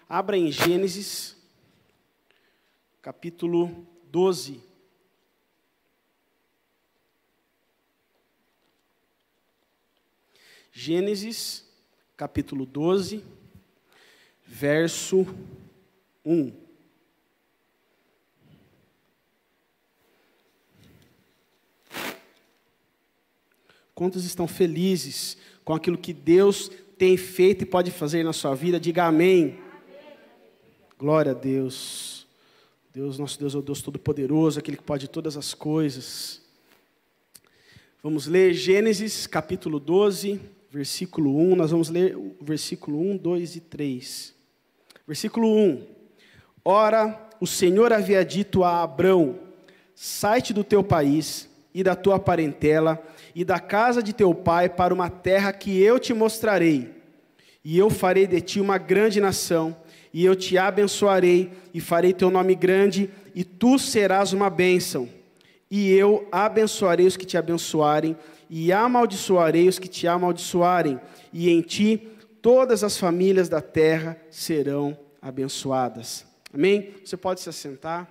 Abra em Gênesis, capítulo 12. Gênesis, capítulo 12, verso 1. Quantos estão felizes com aquilo que Deus tem feito e pode fazer na sua vida? Diga amém. Glória a Deus. Deus, nosso Deus é o Deus Todo-Poderoso, aquele que pode todas as coisas. Vamos ler Gênesis, capítulo 12, versículo 1. Nós vamos ler o versículo 1, 2 e 3. Versículo 1. Ora, o Senhor havia dito a Abrão: sai-te do teu país e da tua parentela e da casa de teu pai para uma terra que eu te mostrarei. E eu farei de ti uma grande nação, e eu te abençoarei, e farei teu nome grande, e tu serás uma bênção. E eu abençoarei os que te abençoarem, e amaldiçoarei os que te amaldiçoarem, e em ti todas as famílias da terra serão abençoadas. Amém? Você pode se assentar.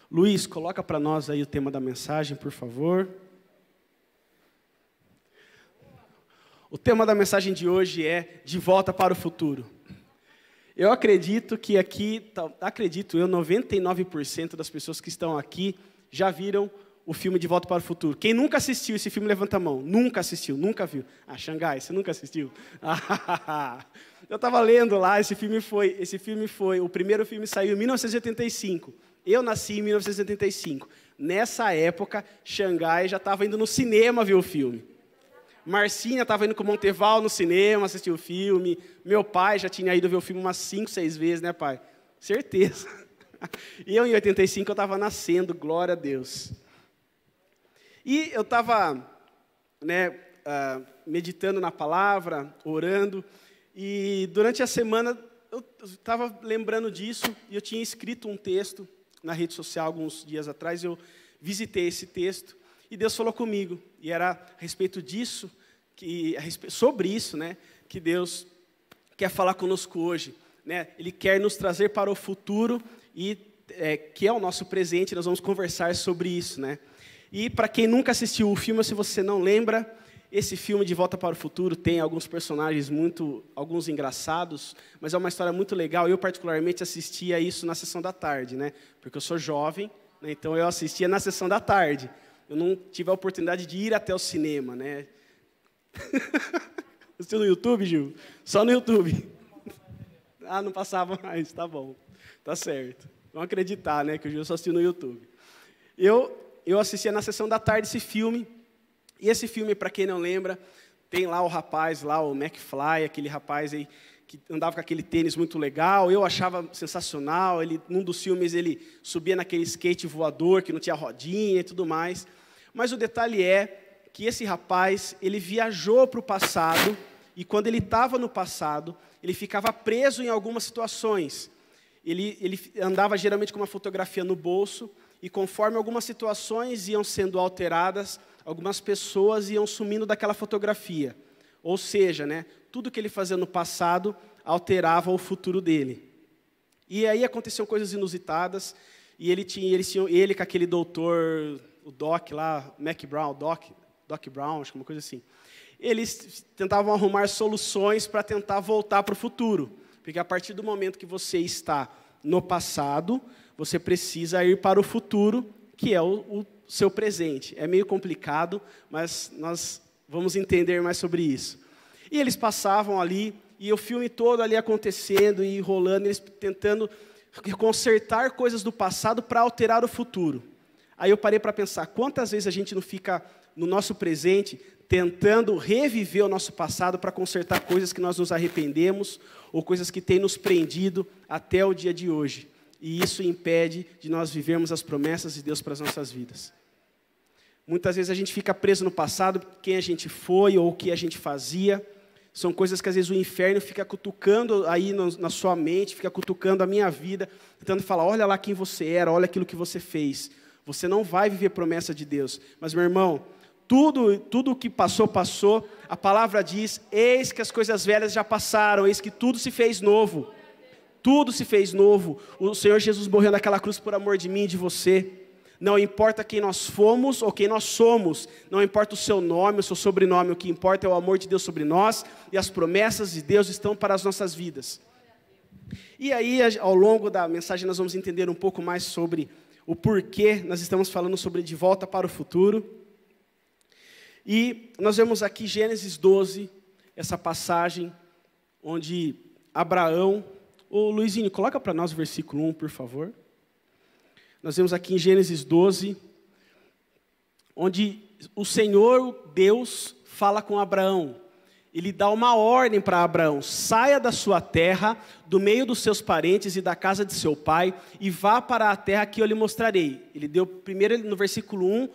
Luiz, coloca para nós aí o tema da mensagem, por favor. O tema da mensagem de hoje é De Volta para o Futuro. Eu acredito que aqui, 99% das pessoas que estão aqui já viram o filme De Volta para o Futuro. Quem nunca assistiu esse filme, levanta a mão. Nunca assistiu, nunca viu. Ah, Xangai, você nunca assistiu? Eu estava lendo lá, esse filme foi, o primeiro filme saiu em 1985. Eu nasci em 1975. Nessa época, Xangai já estava indo no cinema ver o filme. Marcinha estava indo com o Monteval no cinema, assistir o filme. Meu pai já tinha ido ver o filme umas 5, 6 vezes, né, pai? Certeza. E eu, em 85, eu estava nascendo, glória a Deus. E eu estava, meditando na palavra, orando, e durante a semana eu estava lembrando disso, e eu tinha escrito um texto na rede social alguns dias atrás, eu visitei esse texto, e Deus falou comigo, e era a respeito disso, sobre isso, que Deus quer falar conosco hoje. Ele quer nos trazer para o futuro, e que é o nosso presente, nós vamos conversar sobre isso. E para quem nunca assistiu o filme, se você não lembra, esse filme De Volta para o Futuro tem alguns personagens alguns engraçados, mas é uma história muito legal. Eu particularmente assistia isso na sessão da tarde, porque eu sou jovem, então eu assistia na sessão da tarde. Eu não tive a oportunidade de ir até o cinema, Assistiu no YouTube, Gil? Só no YouTube. Ah, não passava mais, tá bom. Tá certo. Vamos acreditar, que o Gil só assistiu no YouTube. Eu assistia na sessão da tarde esse filme, e esse filme, para quem não lembra, tem lá o rapaz, lá o McFly, aquele rapaz aí que andava com aquele tênis muito legal. Eu achava sensacional. Num dos filmes ele subia naquele skate voador que não tinha rodinha e tudo mais. Mas o detalhe é que esse rapaz, ele viajou para o passado, e quando ele estava no passado, ele ficava preso em algumas situações. Ele andava geralmente com uma fotografia no bolso, e conforme algumas situações iam sendo alteradas, algumas pessoas iam sumindo daquela fotografia. Ou seja, tudo que ele fazia no passado alterava o futuro dele. E aí aconteciam coisas inusitadas, e ele com aquele doutor, o Doc lá, Doc Brown, acho que uma coisa assim. Eles tentavam arrumar soluções para tentar voltar para o futuro. Porque a partir do momento que você está no passado, você precisa ir para o futuro, que é o seu presente. É meio complicado, mas nós vamos entender mais sobre isso. E eles passavam ali, e o filme todo ali acontecendo e rolando, eles tentando consertar coisas do passado para alterar o futuro. Aí eu parei para pensar, quantas vezes a gente não fica no nosso presente tentando reviver o nosso passado para consertar coisas que nós nos arrependemos ou coisas que têm nos prendido até o dia de hoje. E isso impede de nós vivermos as promessas de Deus para as nossas vidas. Muitas vezes a gente fica preso no passado, quem a gente foi ou o que a gente fazia. São coisas que às vezes o inferno fica cutucando aí na sua mente, fica cutucando a minha vida, tentando falar, olha lá quem você era, olha aquilo que você fez. Você não vai viver promessa de Deus. Mas, meu irmão, tudo o que passou, passou. A palavra diz, eis que as coisas velhas já passaram, eis que tudo se fez novo. Tudo se fez novo. O Senhor Jesus morreu naquela cruz por amor de mim e de você. Não importa quem nós fomos ou quem nós somos, não importa o seu nome, o seu sobrenome, o que importa é o amor de Deus sobre nós, e as promessas de Deus estão para as nossas vidas. E aí, ao longo da mensagem, nós vamos entender um pouco mais sobre o porquê nós estamos falando sobre de volta para o futuro. E nós vemos aqui Gênesis 12, essa passagem, onde Abraão... Ô Luizinho, coloca para nós o versículo 1, por favor. Nós vemos aqui em Gênesis 12, onde o Senhor Deus fala com Abraão. Ele dá uma ordem para Abraão: saia da sua terra, do meio dos seus parentes e da casa de seu pai, e vá para a terra que eu lhe mostrarei. Ele deu, primeiro no versículo 1,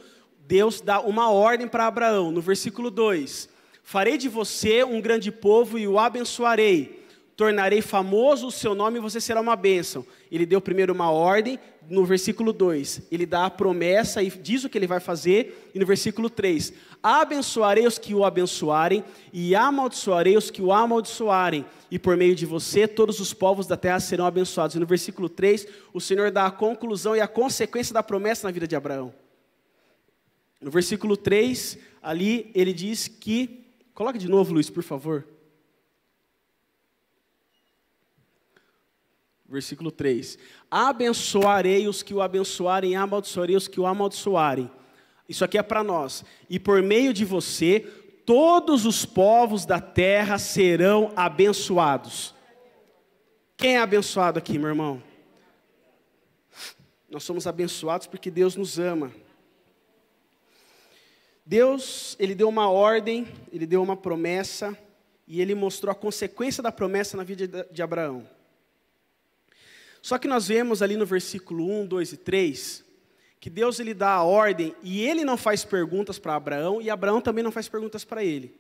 Deus dá uma ordem para Abraão. No versículo 2, farei de você um grande povo e o abençoarei. Tornarei famoso o seu nome e você será uma bênção. Ele deu primeiro uma ordem, no versículo 2, ele dá a promessa e diz o que ele vai fazer, e no versículo 3, abençoarei os que o abençoarem, e amaldiçoarei os que o amaldiçoarem, e por meio de você todos os povos da terra serão abençoados. E no versículo 3, o Senhor dá a conclusão e a consequência da promessa na vida de Abraão. No versículo 3, ali ele diz que, coloca de novo, Luiz, por favor. Versículo 3, abençoarei os que o abençoarem, amaldiçoarei os que o amaldiçoarem. Isso aqui é para nós. E por meio de você, todos os povos da terra serão abençoados. Quem é abençoado aqui, meu irmão? Nós somos abençoados porque Deus nos ama. Deus, Ele deu uma ordem, Ele deu uma promessa, e Ele mostrou a consequência da promessa na vida de Abraão. Só que nós vemos ali no versículo 1, 2 e 3, que Deus ele dá a ordem, e Ele não faz perguntas para Abraão, e Abraão também não faz perguntas para Ele.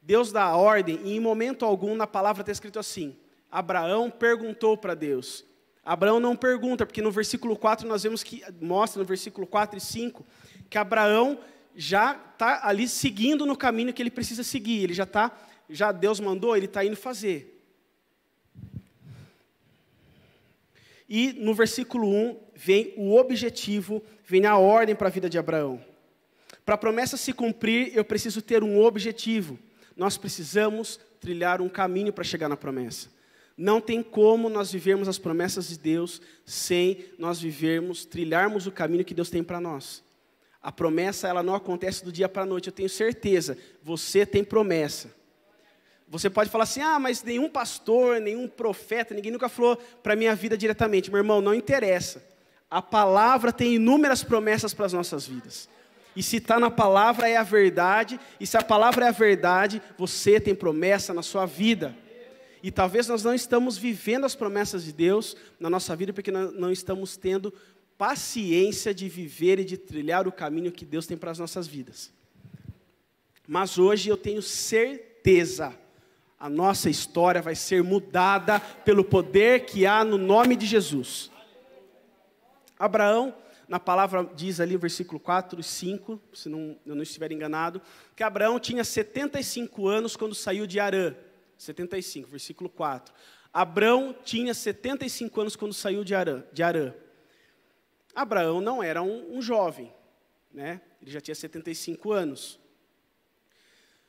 Deus dá a ordem, e em momento algum na palavra está escrito assim, Abraão perguntou para Deus. Abraão não pergunta, porque no versículo 4 nós vemos que, mostra no versículo 4 e 5, que Abraão já está ali seguindo no caminho que ele precisa seguir, ele já Deus mandou, ele está indo fazer. E no versículo 1 vem o objetivo, vem a ordem para a vida de Abraão. Para a promessa se cumprir, eu preciso ter um objetivo. Nós precisamos trilhar um caminho para chegar na promessa. Não tem como nós vivermos as promessas de Deus sem nós trilharmos o caminho que Deus tem para nós. A promessa, ela não acontece do dia para a noite, eu tenho certeza. Você tem promessa. Você pode falar assim, mas nenhum pastor, nenhum profeta, ninguém nunca falou para a minha vida diretamente. Meu irmão, não interessa. A palavra tem inúmeras promessas para as nossas vidas. E se está na palavra é a verdade, e se a palavra é a verdade, você tem promessa na sua vida. E talvez nós não estamos vivendo as promessas de Deus na nossa vida, porque nós não estamos tendo paciência de viver e de trilhar o caminho que Deus tem para as nossas vidas. Mas hoje eu tenho certeza, a nossa história vai ser mudada pelo poder que há no nome de Jesus. Abraão, na palavra diz ali, versículo 4 e 5, se eu não estiver enganado, que Abraão tinha 75 anos quando saiu de Harã. 75, versículo 4. Abraão tinha 75 anos quando saiu de Harã. Abraão não era um jovem, né? Ele já tinha 75 anos.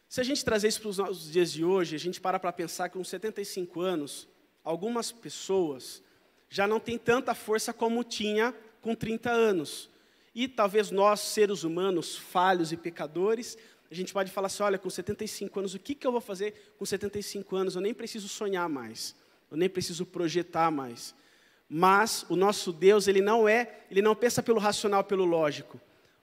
Se a gente trazer isso para os nossos dias de hoje, a gente para pensar que com 75 anos, algumas pessoas já não têm tanta força como tinha com 30 anos. E talvez nós, seres humanos, falhos e pecadores, a gente pode falar assim, olha, com 75 anos, o que eu vou fazer com 75 anos? Eu nem preciso sonhar mais, eu nem preciso projetar mais. Mas o nosso Deus, ele não pensa pelo racional, pelo lógico.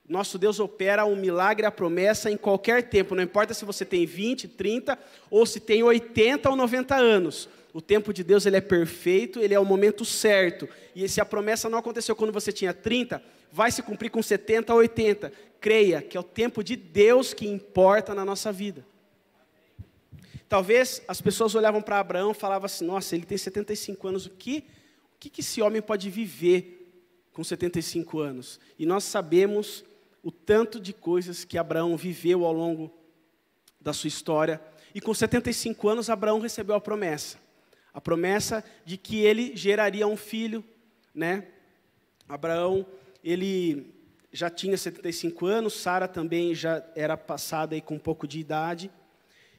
Nosso Deus opera um milagre, a promessa em qualquer tempo, não importa se você tem 20, 30, ou se tem 80 ou 90 anos. O tempo de Deus, ele é perfeito, ele é o momento certo. E se a promessa não aconteceu quando você tinha 30, vai se cumprir com 70 ou 80. Creia que é o tempo de Deus que importa na nossa vida. Talvez as pessoas olhavam para Abraão e falavam assim, nossa, ele tem 75 anos, o que esse homem pode viver com 75 anos? E nós sabemos o tanto de coisas que Abraão viveu ao longo da sua história. E com 75 anos, Abraão recebeu a promessa de que ele geraria um filho, né? Abraão, ele já tinha 75 anos, Sara também já era passada aí com um pouco de idade.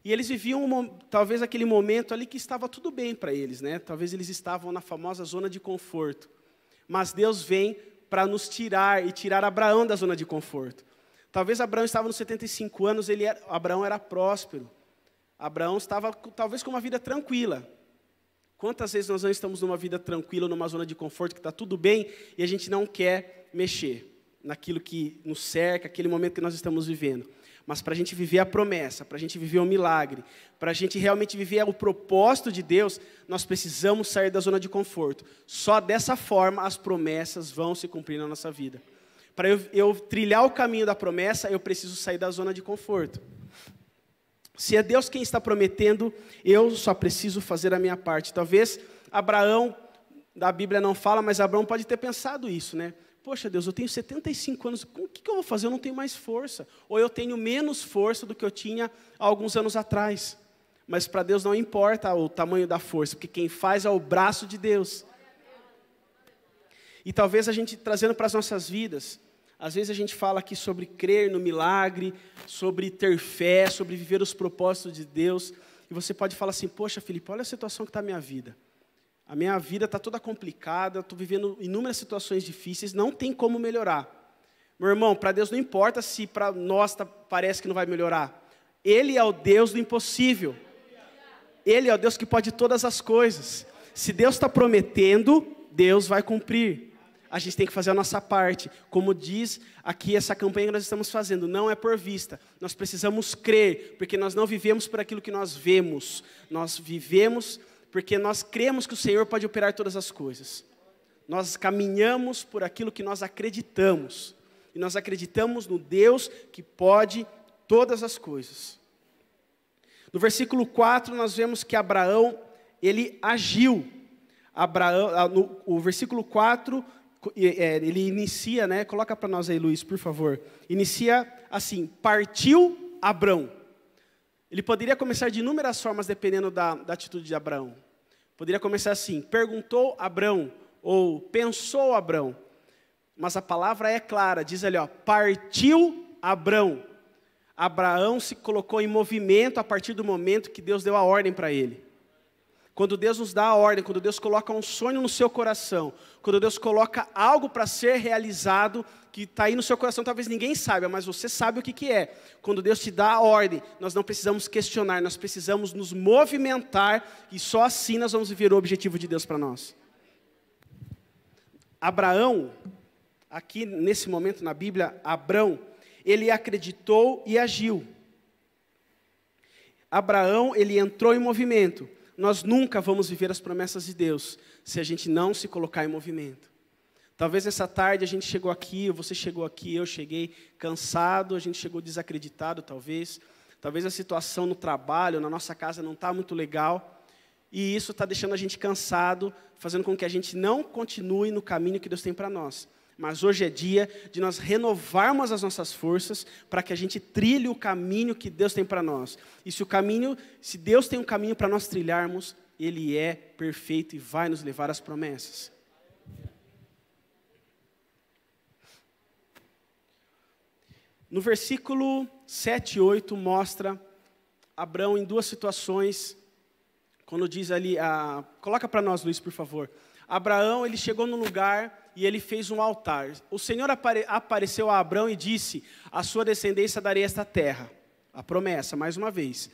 E eles viviam, talvez, aquele momento ali que estava tudo bem para eles, né? Talvez eles estavam na famosa zona de conforto. Mas Deus vem para nos tirar e tirar Abraão da zona de conforto. Talvez Abraão estava nos 75 anos, Abraão era próspero. Abraão estava, talvez, com uma vida tranquila. Quantas vezes nós não estamos numa vida tranquila, numa zona de conforto, que está tudo bem, e a gente não quer mexer naquilo que nos cerca, aquele momento que nós estamos vivendo. Mas para a gente viver a promessa, para a gente viver o milagre, para a gente realmente viver o propósito de Deus, nós precisamos sair da zona de conforto. Só dessa forma as promessas vão se cumprir na nossa vida. Para eu trilhar o caminho da promessa, eu preciso sair da zona de conforto. Se é Deus quem está prometendo, eu só preciso fazer a minha parte. Talvez Abraão, da Bíblia não fala, mas Abraão pode ter pensado isso, né? Poxa, Deus, eu tenho 75 anos, o que eu vou fazer? Eu não tenho mais força. Ou eu tenho menos força do que eu tinha há alguns anos atrás. Mas para Deus não importa o tamanho da força, porque quem faz é o braço de Deus. E talvez a gente, trazendo para as nossas vidas, às vezes a gente fala aqui sobre crer no milagre, sobre ter fé, sobre viver os propósitos de Deus. E você pode falar assim, poxa, Felipe, olha a situação que está a minha vida. A minha vida está toda complicada, estou vivendo inúmeras situações difíceis, não tem como melhorar. Meu irmão, para Deus não importa se para nós parece que não vai melhorar. Ele é o Deus do impossível. Ele é o Deus que pode todas as coisas. Se Deus está prometendo, Deus vai cumprir. A gente tem que fazer a nossa parte. Como diz aqui essa campanha que nós estamos fazendo, não é por vista. Nós precisamos crer, porque nós não vivemos por aquilo que nós vemos. Nós vivemos porque nós cremos que o Senhor pode operar todas as coisas. Nós caminhamos por aquilo que nós acreditamos. E nós acreditamos no Deus que pode todas as coisas. No versículo 4, nós vemos que Abraão, ele agiu. O versículo 4, ele inicia, né? Coloca para nós aí, Luiz, por favor. Inicia assim, partiu Abrão. Ele poderia começar de inúmeras formas, dependendo da atitude de Abraão. Poderia começar assim, perguntou Abrão, ou pensou Abrão. Mas a palavra é clara, diz ali, ó, partiu Abrão. Abraão se colocou em movimento a partir do momento que Deus deu a ordem para ele. Quando Deus nos dá a ordem, quando Deus coloca um sonho no seu coração, quando Deus coloca algo para ser realizado, que está aí no seu coração, talvez ninguém saiba, mas você sabe o que é. Quando Deus te dá a ordem, nós não precisamos questionar, nós precisamos nos movimentar, e só assim nós vamos viver o objetivo de Deus para nós. Abraão, aqui nesse momento na Bíblia, Abrão, ele acreditou e agiu. Abraão, ele entrou em movimento. Nós nunca vamos viver as promessas de Deus se a gente não se colocar em movimento. Talvez essa tarde a gente chegou aqui, você chegou aqui, eu cheguei cansado, a gente chegou desacreditado talvez. Talvez a situação no trabalho, na nossa casa não está muito legal. E isso está deixando a gente cansado, fazendo com que a gente não continue no caminho que Deus tem para nós. Mas hoje é dia de nós renovarmos as nossas forças para que a gente trilhe o caminho que Deus tem para nós. E se Deus tem um caminho para nós trilharmos, Ele é perfeito e vai nos levar às promessas. No versículo 7 e 8 mostra Abrão em duas situações, quando diz ali, coloca para nós, Luiz, por favor. Abraão, ele chegou no lugar e ele fez um altar. O Senhor apareceu a Abrão e disse, a sua descendência darei esta terra. A promessa, mais uma vez.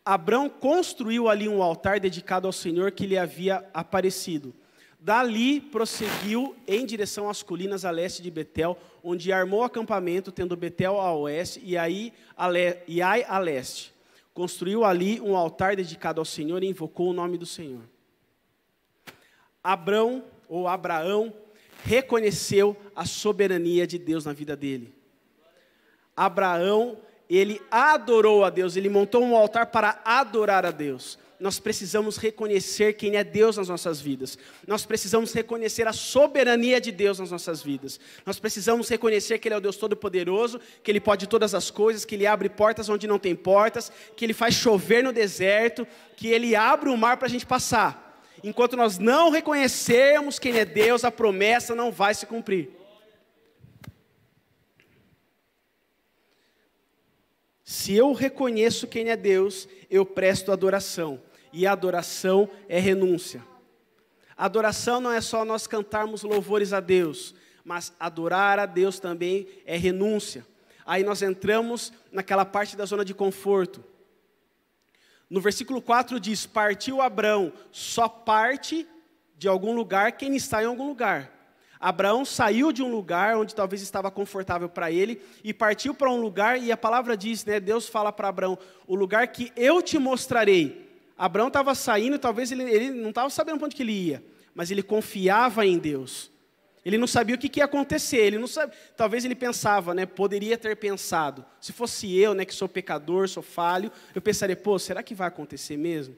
Abrão construiu ali um altar dedicado ao Senhor que lhe havia aparecido. Dali prosseguiu em direção às colinas a leste de Betel, onde armou acampamento, tendo Betel a oeste e Ai a leste. Construiu ali um altar dedicado ao Senhor e invocou o nome do Senhor. Abraão reconheceu a soberania de Deus na vida dele. Abraão, ele adorou a Deus, ele montou um altar para adorar a Deus. Nós precisamos reconhecer quem é Deus nas nossas vidas. Nós precisamos reconhecer a soberania de Deus nas nossas vidas. Nós precisamos reconhecer que Ele é o Deus Todo-Poderoso, que Ele pode todas as coisas, que Ele abre portas onde não tem portas, que Ele faz chover no deserto, que Ele abre o mar para a gente passar. Enquanto nós não reconhecermos quem é Deus, a promessa não vai se cumprir. Se eu reconheço quem é Deus, eu presto adoração. E a adoração é renúncia. Adoração não é só nós cantarmos louvores a Deus, mas adorar a Deus também é renúncia. Aí nós entramos naquela parte da zona de conforto. No versículo 4 diz, partiu Abrão, só parte de algum lugar quem está em algum lugar. Abraão saiu de um lugar onde talvez estava confortável para ele e partiu para um lugar, e a palavra diz, né, Deus fala para Abraão, o lugar que eu te mostrarei. Abraão estava saindo, talvez ele não estava sabendo para onde que ele ia, mas ele confiava em Deus. Ele não sabia o que ia acontecer, ele não sabia, talvez ele pensava, né, poderia ter pensado, se fosse eu, né, que sou pecador, sou falho, eu pensaria, será que vai acontecer mesmo?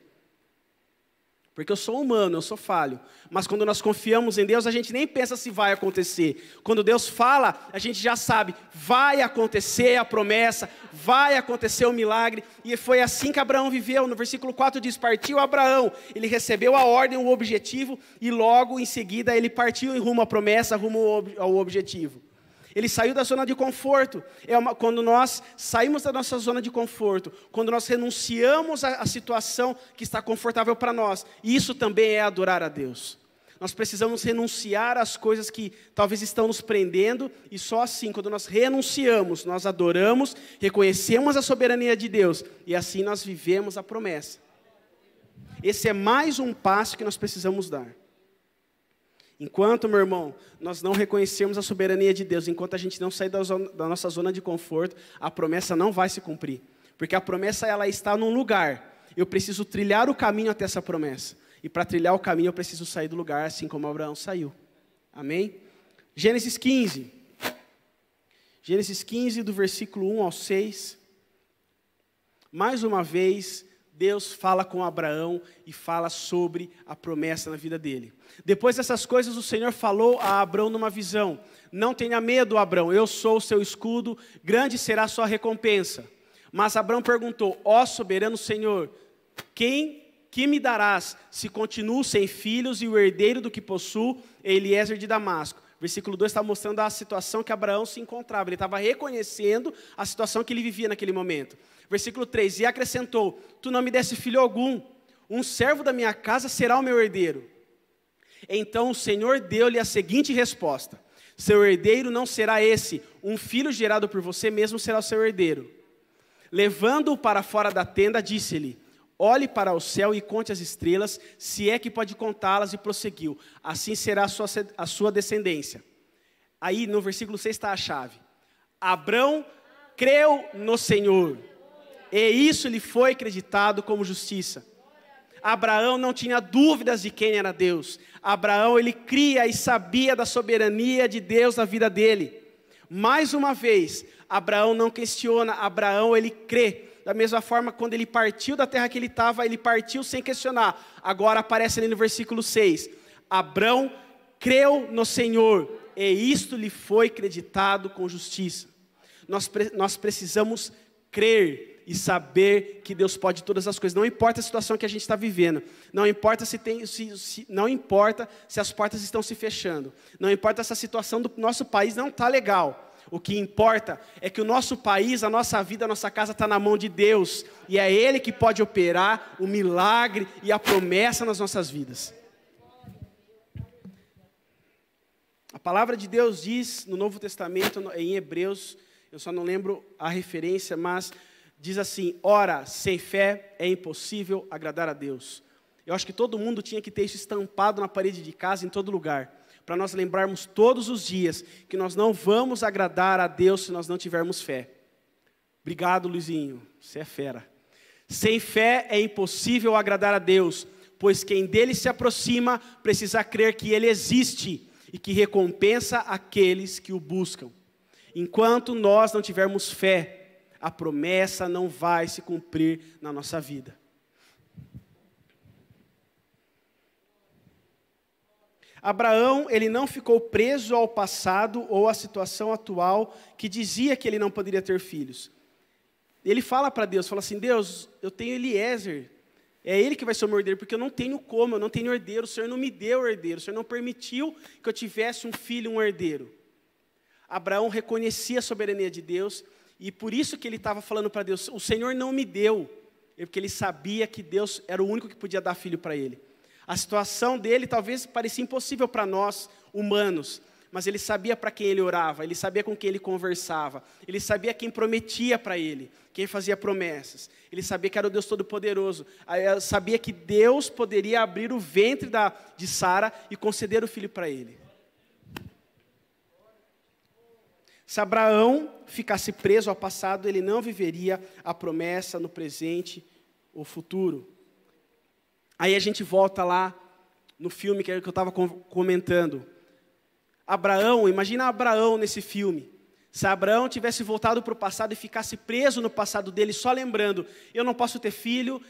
Porque eu sou humano, eu sou falho. Mas quando nós confiamos em Deus, a gente nem pensa se vai acontecer. Quando Deus fala, a gente já sabe, vai acontecer a promessa, vai acontecer o milagre. E foi assim que Abraão viveu. No versículo 4 diz, partiu Abraão. Ele recebeu a ordem, o objetivo, e logo em seguida ele partiu em rumo à promessa, rumo ao objetivo. Ele saiu da zona de conforto. Quando nós saímos da nossa zona de conforto, quando nós renunciamos à situação que está confortável para nós, isso também é adorar a Deus. Nós precisamos renunciar às coisas que talvez estão nos prendendo, e só assim, quando nós renunciamos, nós adoramos, reconhecemos a soberania de Deus, e assim nós vivemos a promessa. Esse é mais um passo que nós precisamos dar. Enquanto, meu irmão, nós não reconhecermos a soberania de Deus, enquanto a gente não sair da nossa zona de conforto, a promessa não vai se cumprir. Porque a promessa, ela está num lugar. Eu preciso trilhar o caminho até essa promessa. E para trilhar o caminho, eu preciso sair do lugar, assim como Abraão saiu. Amém? Gênesis 15. Gênesis 15, do versículo 1 ao 6. Mais uma vez, Deus fala com Abraão e fala sobre a promessa na vida dele. Depois dessas coisas, o Senhor falou a Abraão numa visão. Não tenha medo, Abraão, eu sou o seu escudo, grande será a sua recompensa. Mas Abraão perguntou, ó soberano Senhor, que me darás se continuo sem filhos e o herdeiro do que possuo é Eliezer de Damasco? Versículo 2 está mostrando a situação que Abraão se encontrava. Ele estava reconhecendo a situação que ele vivia naquele momento. Versículo 3, e acrescentou, tu não me desse filho algum, um servo da minha casa será o meu herdeiro. Então o Senhor deu-lhe a seguinte resposta, seu herdeiro não será esse, um filho gerado por você mesmo será o seu herdeiro. Levando-o para fora da tenda, disse-lhe, olhe para o céu e conte as estrelas, se é que pode contá-las, e prosseguiu, assim será a sua descendência. Aí no versículo 6 está a chave. Abrão creu no Senhor, e isso lhe foi acreditado como justiça. Abraão não tinha dúvidas de quem era Deus. Abraão, ele cria e sabia da soberania de Deus na vida dele. Mais uma vez, Abraão não questiona, Abraão, ele crê. Da mesma forma, quando ele partiu da terra que ele estava, ele partiu sem questionar. Agora aparece ali no versículo 6. Abrão creu no Senhor, e isto lhe foi acreditado com justiça. Nós precisamos crer e saber que Deus pode todas as coisas. Não importa a situação que a gente está vivendo. Não importa não importa se as portas estão se fechando. Não importa se a situação do nosso país não está legal. O que importa é que o nosso país, a nossa vida, a nossa casa está na mão de Deus. E é Ele que pode operar o milagre e a promessa nas nossas vidas. A palavra de Deus diz no Novo Testamento, em Hebreus, eu só não lembro a referência, mas diz assim, ora, sem fé é impossível agradar a Deus. Eu acho que todo mundo tinha que ter isso estampado na parede de casa, em todo lugar, para nós lembrarmos todos os dias que nós não vamos agradar a Deus se nós não tivermos fé. Obrigado, Luizinho, você é fera. Sem fé é impossível agradar a Deus, pois quem dele se aproxima precisa crer que ele existe e que recompensa aqueles que o buscam. Enquanto nós não tivermos fé, a promessa não vai se cumprir na nossa vida. Abraão, ele não ficou preso ao passado ou à situação atual que dizia que ele não poderia ter filhos. Ele fala para Deus, fala assim, Deus, eu tenho Eliezer, é ele que vai ser o meu herdeiro, porque eu não tenho como, eu não tenho herdeiro, o Senhor não me deu herdeiro, o Senhor não permitiu que eu tivesse um filho, um herdeiro. Abraão reconhecia a soberania de Deus, e por isso que ele estava falando para Deus, o Senhor não me deu, porque ele sabia que Deus era o único que podia dar filho para ele. A situação dele talvez parecia impossível para nós, humanos, mas ele sabia para quem ele orava, ele sabia com quem ele conversava, ele sabia quem prometia para ele, quem fazia promessas, ele sabia que era o Deus Todo-Poderoso, sabia que Deus poderia abrir o ventre de Sara e conceder o filho para ele. Se Abraão ficasse preso ao passado, ele não viveria a promessa no presente ou futuro. Aí a gente volta lá no filme que eu estava comentando. Abraão, imagina Abraão nesse filme. Se Abraão tivesse voltado para o passado e ficasse preso no passado dele, só lembrando, eu não posso ter filho,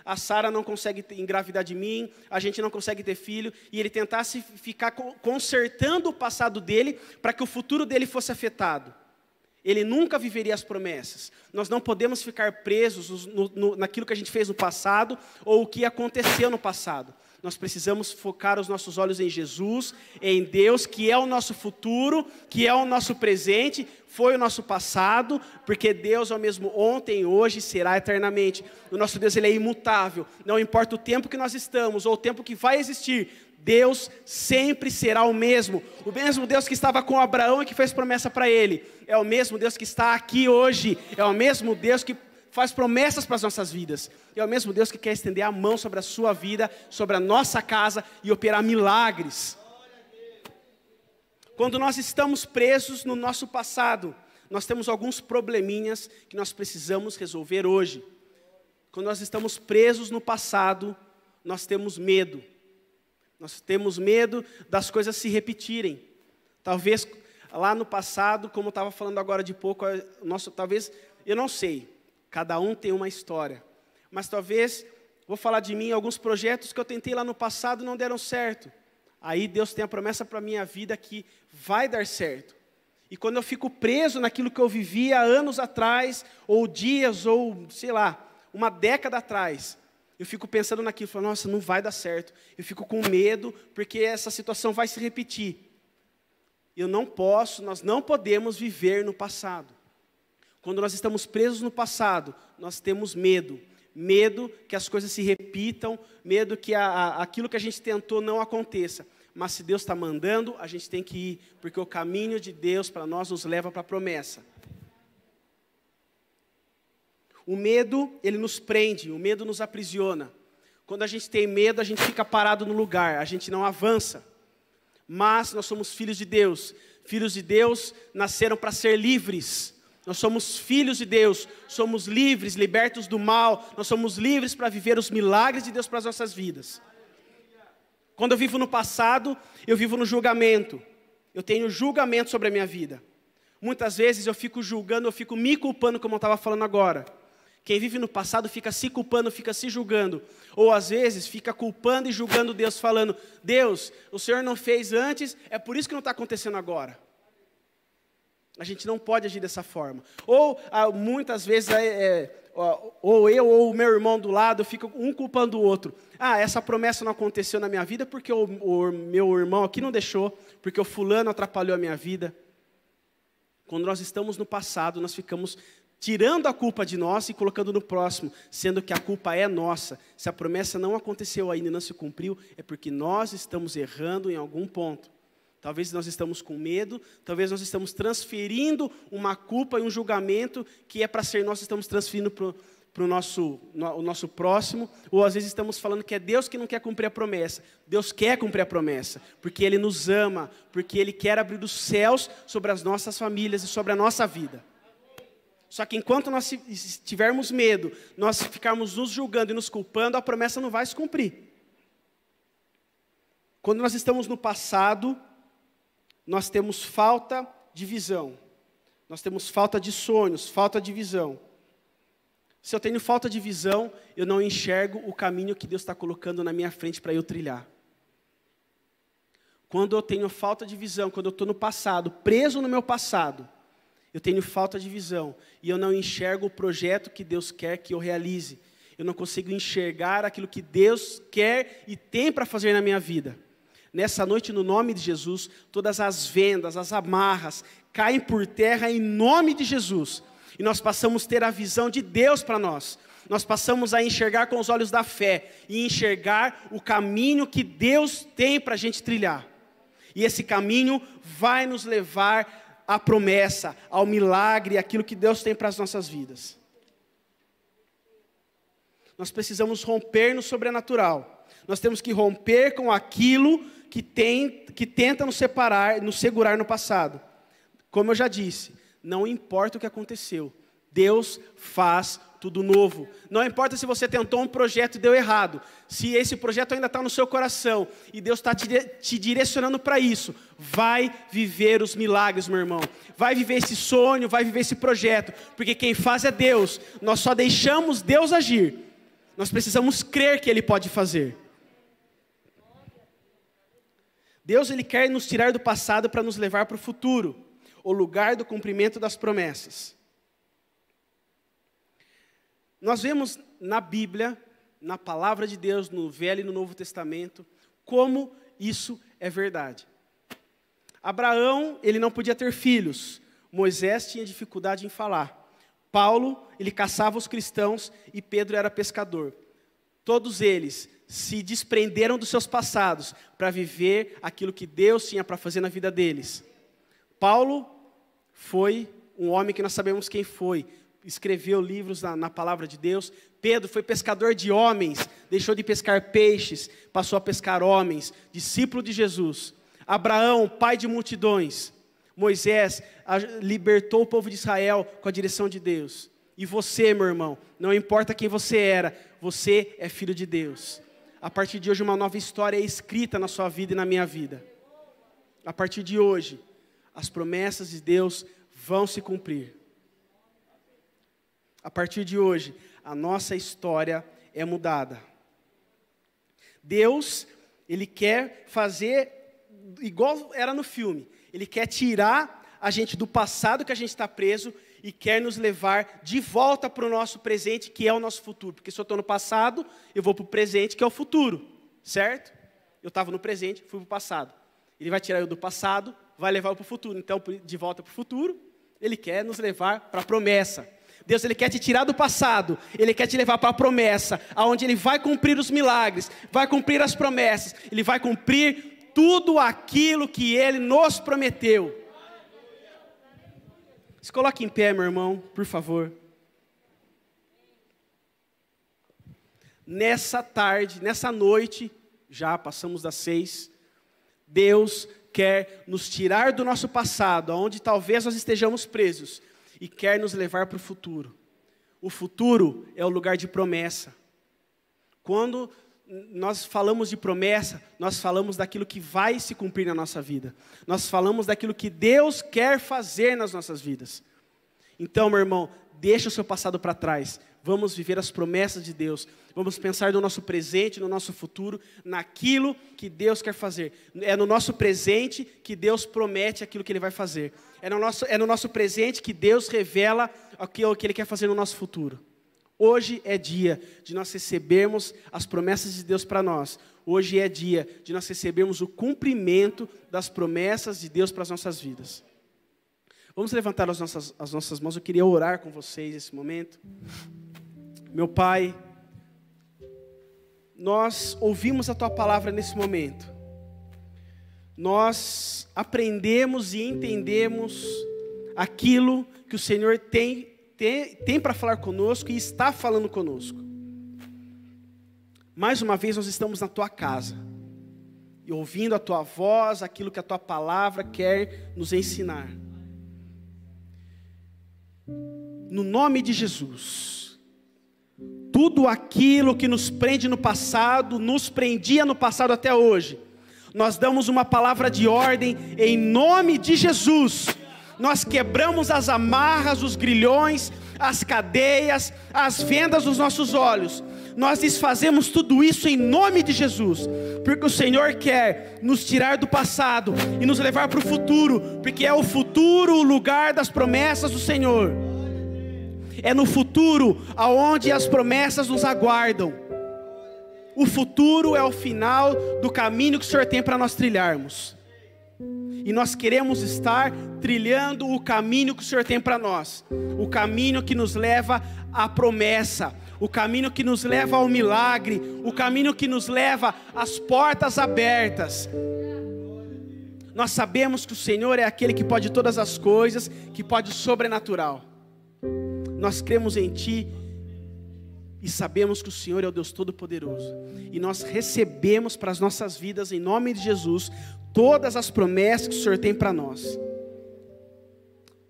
a Sara não consegue engravidar de mim, a gente não consegue ter filho, e ele tentasse ficar consertando o passado dele para que o futuro dele fosse afetado. Ele nunca viveria as promessas. Nós não podemos ficar presos naquilo que a gente fez no passado ou o que aconteceu no passado. Nós precisamos focar os nossos olhos em Jesus, em Deus, que é o nosso futuro, que é o nosso presente, foi o nosso passado, porque Deus é o mesmo ontem, hoje e será eternamente. O nosso Deus, ele é imutável. Não importa o tempo que nós estamos ou o tempo que vai existir, Deus sempre será o mesmo Deus que estava com Abraão e que fez promessa para ele, é o mesmo Deus que está aqui hoje, é o mesmo Deus que faz promessas para as nossas vidas, é o mesmo Deus que quer estender a mão sobre a sua vida, sobre a nossa casa e operar milagres. Quando nós estamos presos no nosso passado, nós temos alguns probleminhas que nós precisamos resolver hoje. Quando nós estamos presos no passado, nós temos medo. Nós temos medo das coisas se repetirem. Talvez lá no passado, como eu estava falando agora de pouco, talvez, eu não sei, cada um tem uma história. Mas talvez, vou falar de mim, alguns projetos que eu tentei lá no passado não deram certo. Aí Deus tem a promessa para a minha vida que vai dar certo. E quando eu fico preso naquilo que eu vivia anos atrás, ou dias, ou sei lá, uma década atrás, eu fico pensando naquilo, falo, nossa, não vai dar certo. Eu fico com medo, porque essa situação vai se repetir. Nós não podemos viver no passado. Quando nós estamos presos no passado, nós temos medo. Medo que as coisas se repitam, medo que aquilo que a gente tentou não aconteça. Mas se Deus está mandando, a gente tem que ir, porque o caminho de Deus para nós nos leva para a promessa. O medo, ele nos prende, o medo nos aprisiona. Quando a gente tem medo, a gente fica parado no lugar, a gente não avança. Mas nós somos filhos de Deus. Filhos de Deus nasceram para ser livres. Nós somos filhos de Deus, somos livres, libertos do mal. Nós somos livres para viver os milagres de Deus para as nossas vidas. Quando eu vivo no passado, eu vivo no julgamento. Eu tenho julgamento sobre a minha vida. Muitas vezes eu fico julgando, eu fico me culpando, como eu estava falando agora. Quem vive no passado fica se culpando, fica se julgando. Ou às vezes fica culpando e julgando Deus, falando, Deus, o Senhor não fez antes, é por isso que não está acontecendo agora. A gente não pode agir dessa forma. Ou muitas vezes, ou eu ou o meu irmão do lado, fica um culpando o outro. Essa promessa não aconteceu na minha vida porque o meu irmão aqui não deixou, porque o fulano atrapalhou a minha vida. Quando nós estamos no passado, nós ficamos tirando a culpa de nós e colocando no próximo, sendo que a culpa é nossa. Se a promessa não aconteceu ainda e não se cumpriu, é porque nós estamos errando em algum ponto. Talvez nós estamos com medo, talvez nós estamos transferindo uma culpa e um julgamento que é para ser nós, estamos transferindo para o nosso próximo, ou às vezes estamos falando que é Deus que não quer cumprir a promessa. Deus quer cumprir a promessa, porque Ele nos ama, porque Ele quer abrir os céus sobre as nossas famílias e sobre a nossa vida. Só que enquanto nós tivermos medo, nós ficarmos nos julgando e nos culpando, a promessa não vai se cumprir. Quando nós estamos no passado, nós temos falta de visão. Nós temos falta de sonhos, falta de visão. Se eu tenho falta de visão, eu não enxergo o caminho que Deus está colocando na minha frente para eu trilhar. Quando eu tenho falta de visão, quando eu estou no passado, preso no meu passado, eu tenho falta de visão e eu não enxergo o projeto que Deus quer que eu realize. Eu não consigo enxergar aquilo que Deus quer e tem para fazer na minha vida. Nessa noite, no nome de Jesus, todas as vendas, as amarras, caem por terra em nome de Jesus. E nós passamos a ter a visão de Deus para nós. Nós passamos a enxergar com os olhos da fé e enxergar o caminho que Deus tem para a gente trilhar. E esse caminho vai nos levar à promessa, ao milagre, aquilo que Deus tem para as nossas vidas. Nós precisamos romper no sobrenatural. Nós temos que romper com aquilo que tenta nos separar, nos segurar no passado. Como eu já disse, não importa o que aconteceu, Deus faz tudo novo. Não importa se você tentou um projeto e deu errado, se esse projeto ainda está no seu coração e Deus está te direcionando para isso, vai viver os milagres, meu irmão. Vai viver esse sonho, vai viver esse projeto, porque quem faz é Deus. Nós só deixamos Deus agir. Nós precisamos crer que Ele pode fazer. Deus, Ele quer nos tirar do passado para nos levar para o futuro, o lugar do cumprimento das promessas. Nós vemos na Bíblia, na palavra de Deus, no Velho e no Novo Testamento, como isso é verdade. Abraão, ele não podia ter filhos. Moisés tinha dificuldade em falar. Paulo, ele caçava os cristãos e Pedro era pescador. Todos eles se desprenderam dos seus passados para viver aquilo que Deus tinha para fazer na vida deles. Paulo foi um homem que nós sabemos quem foi, escreveu livros na palavra de Deus. Pedro foi pescador de homens, deixou de pescar peixes, passou a pescar homens, discípulo de Jesus. Abraão, pai de multidões. Moisés libertou o povo de Israel com a direção de Deus. E você, meu irmão, não importa quem você era, você é filho de Deus. A partir de hoje uma nova história é escrita na sua vida e na minha vida. A partir de hoje, as promessas de Deus vão se cumprir. A partir de hoje, a nossa história é mudada. Deus, Ele quer fazer igual era no filme. Ele quer tirar a gente do passado que a gente está preso e quer nos levar de volta para o nosso presente, que é o nosso futuro. Porque se eu estou no passado, eu vou para o presente, que é o futuro. Certo? Eu estava no presente, fui para o passado. Ele vai tirar eu do passado, vai levar eu para o futuro. Então, de volta para o futuro, Ele quer nos levar para a promessa. Deus, Ele quer te tirar do passado, Ele quer te levar para a promessa, onde Ele vai cumprir os milagres, vai cumprir as promessas, Ele vai cumprir tudo aquilo que Ele nos prometeu. Se coloque em pé, meu irmão, por favor. Nessa tarde, nessa noite, já passamos das 6, Deus quer nos tirar do nosso passado, onde talvez nós estejamos presos, e quer nos levar para o futuro. O futuro é o lugar de promessa. Quando nós falamos de promessa, nós falamos daquilo que vai se cumprir na nossa vida. Nós falamos daquilo que Deus quer fazer nas nossas vidas. Então, meu irmão, deixa o seu passado para trás. Vamos viver as promessas de Deus. Vamos pensar no nosso presente, no nosso futuro, naquilo que Deus quer fazer. É no nosso presente que Deus promete aquilo que Ele vai fazer. É no nosso presente que Deus revela aquilo que Ele quer fazer no nosso futuro. Hoje é dia de nós recebermos as promessas de Deus para nós. Hoje é dia de nós recebermos o cumprimento das promessas de Deus para as nossas vidas. Vamos levantar as nossas mãos. Eu queria orar com vocês nesse momento. Meu Pai, nós ouvimos a Tua palavra nesse momento. Nós aprendemos e entendemos aquilo que o Senhor tem para falar conosco e está falando conosco. Mais uma vez nós estamos na Tua casa, e ouvindo a Tua voz, aquilo que a Tua palavra quer nos ensinar. No nome de Jesus, tudo aquilo que nos prende no passado, nos prendia no passado até hoje, nós damos uma palavra de ordem em nome de Jesus. nós quebramos as amarras, os grilhões, as cadeias, as vendas dos nossos olhos. Nós desfazemos tudo isso em nome de Jesus, porque o Senhor quer nos tirar do passado e nos levar para o futuro, porque é o futuro o lugar das promessas do Senhor. É no futuro aonde as promessas nos aguardam. O futuro é o final do caminho que o Senhor tem para nós trilharmos. E nós queremos estar trilhando o caminho que o Senhor tem para nós. O caminho que nos leva à promessa. O caminho que nos leva ao milagre. O caminho que nos leva às portas abertas. Nós sabemos que o Senhor é aquele que pode todas as coisas, que pode o sobrenatural. Nós cremos em Ti e sabemos que o Senhor é o Deus Todo-Poderoso. E nós recebemos para as nossas vidas, em nome de Jesus, todas as promessas que o Senhor tem para nós.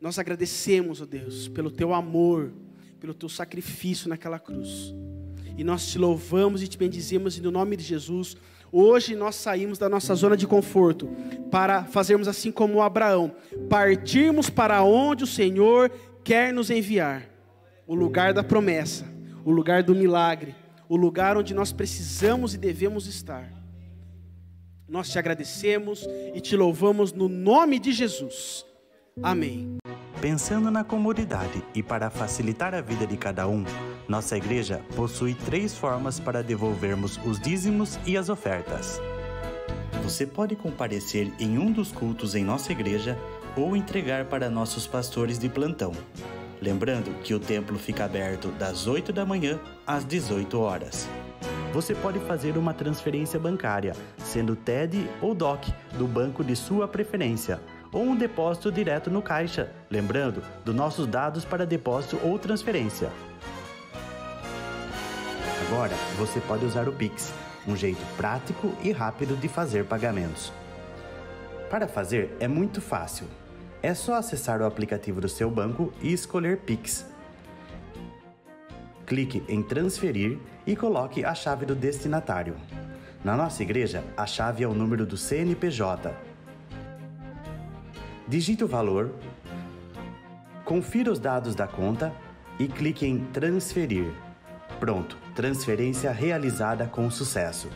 Nós agradecemos, ó Deus, pelo Teu amor, pelo Teu sacrifício naquela cruz. E nós Te louvamos e Te bendizemos, e no nome de Jesus, hoje nós saímos da nossa zona de conforto, para fazermos assim como Abraão, partirmos para onde o Senhor quer nos enviar. O lugar da promessa, o lugar do milagre, o lugar onde nós precisamos e devemos estar. Nós Te agradecemos e Te louvamos no nome de Jesus. Amém. Pensando na comunidade e para facilitar a vida de cada um, nossa igreja possui 3 formas para devolvermos os dízimos e as ofertas. Você pode comparecer em um dos cultos em nossa igreja ou entregar para nossos pastores de plantão. Lembrando que o templo fica aberto das 8 da manhã às 18 horas. Você pode fazer uma transferência bancária, sendo TED ou DOC, do banco de sua preferência, ou um depósito direto no caixa, lembrando dos nossos dados para depósito ou transferência. Agora, você pode usar o Pix, um jeito prático e rápido de fazer pagamentos. Para fazer é muito fácil. É só acessar o aplicativo do seu banco e escolher Pix. Clique em transferir e coloque a chave do destinatário. Na nossa igreja, a chave é o número do CNPJ. Digite o valor, confira os dados da conta e clique em transferir. Pronto, transferência realizada com sucesso.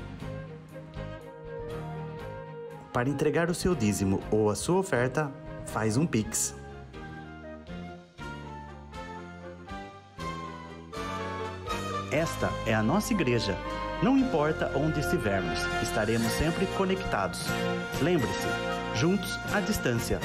Para entregar o seu dízimo ou a sua oferta, faz um Pix. Esta é a nossa igreja. Não importa onde estivermos, estaremos sempre conectados. Lembre-se, juntos à distância.